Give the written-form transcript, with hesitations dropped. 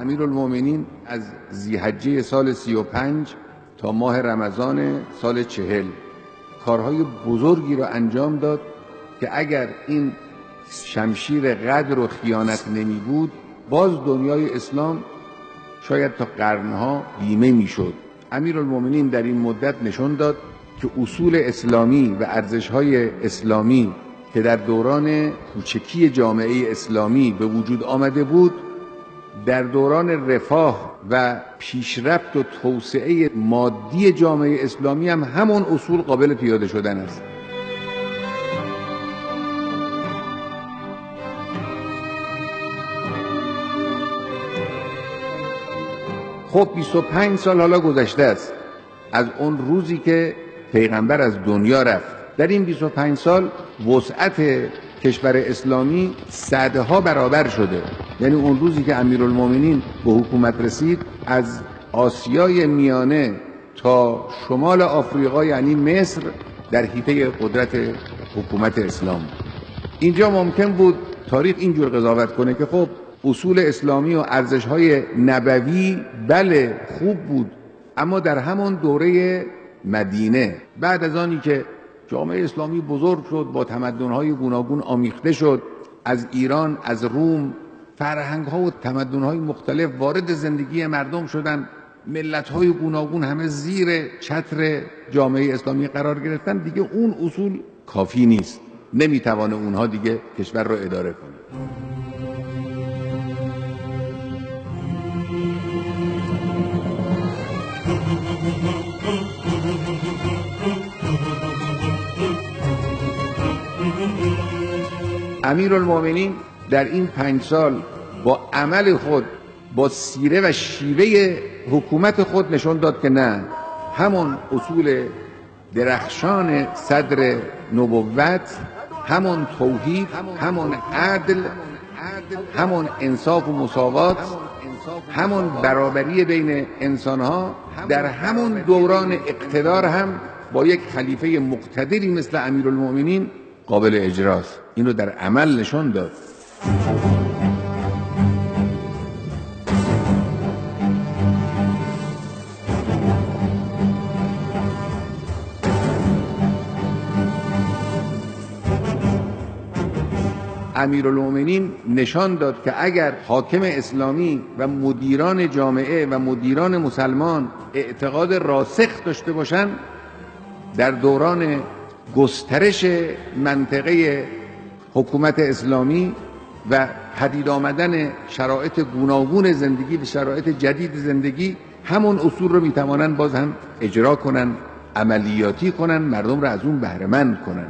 امیرالمومنین از ذی‌حجه سال 35 تا ماه رمضان سال 40 کارهای بزرگی را انجام داد که اگر این شمشیر غدر و خیانت نمی بود باز دنیای اسلام شاید تا قرنها بیمه می شد. امیرالمومنین در این مدت نشون داد که اصول اسلامی و ارزش‌های اسلامی که در دوران کوچکی جامعه اسلامی به وجود آمده بود در دوران رفاه و پیشرفت و توسعه مادی جامعه اسلامی هم همون اصول قابل پیاده شدن است. خب 25 سال حالا گذشته است از اون روزی که پیغمبر از دنیا رفت. در این 25 سال وسعت کشور اسلامی صدها برابر شده. یعنی اون روزی که امیرالمومنین به حکومت رسید از آسیای میانه تا شمال آفریقا یعنی مصر در حیطه قدرت حکومت اسلام. اینجا ممکن بود تاریخ اینجور قضاوت کنه که خب اصول اسلامی و ارزش‌های نبوی بله خوب بود، اما در همون دوره مدینه بعد از آنی که جامعه اسلامی بزرگ شد، با تمدن‌های گوناگون آمیخته شد، از ایران، از روم فرهنگ‌ها و تمدن‌های مختلف وارد زندگی مردم شدند، ملت‌های گوناگون همه زیر چتر جامعه اسلامی قرار گرفتن، دیگه اون اصول کافی نیست، نمیتوانه اونها دیگه کشور رو اداره کنه. امیرالمومنین در این 5 سال با عمل خود، با سیره و شیوه حکومت خود نشون داد که نه، همون اصول درخشان صدر نبوت، همون توحید، همون عدل، همون انصاف و مساوات، همون برابری بین انسانها در همون دوران اقتدار هم با یک خلیفه مقتدری مثل امیرالمومنین قابل اجراست. این رو در عمل نشان داد. امیرالمومنین نشان داد که اگر حاکم اسلامی و مدیران جامعه و مدیران مسلمان اعتقاد راسخ داشته باشند، در دوران گسترش منطقه حکومت اسلامی و پدید آمدن شرایط گوناگون زندگی و شرایط جدید زندگی همون اصول رو میتوانند باز هم اجرا کنن، عملیاتی کنن، مردم رو از اون بهره مند کنن.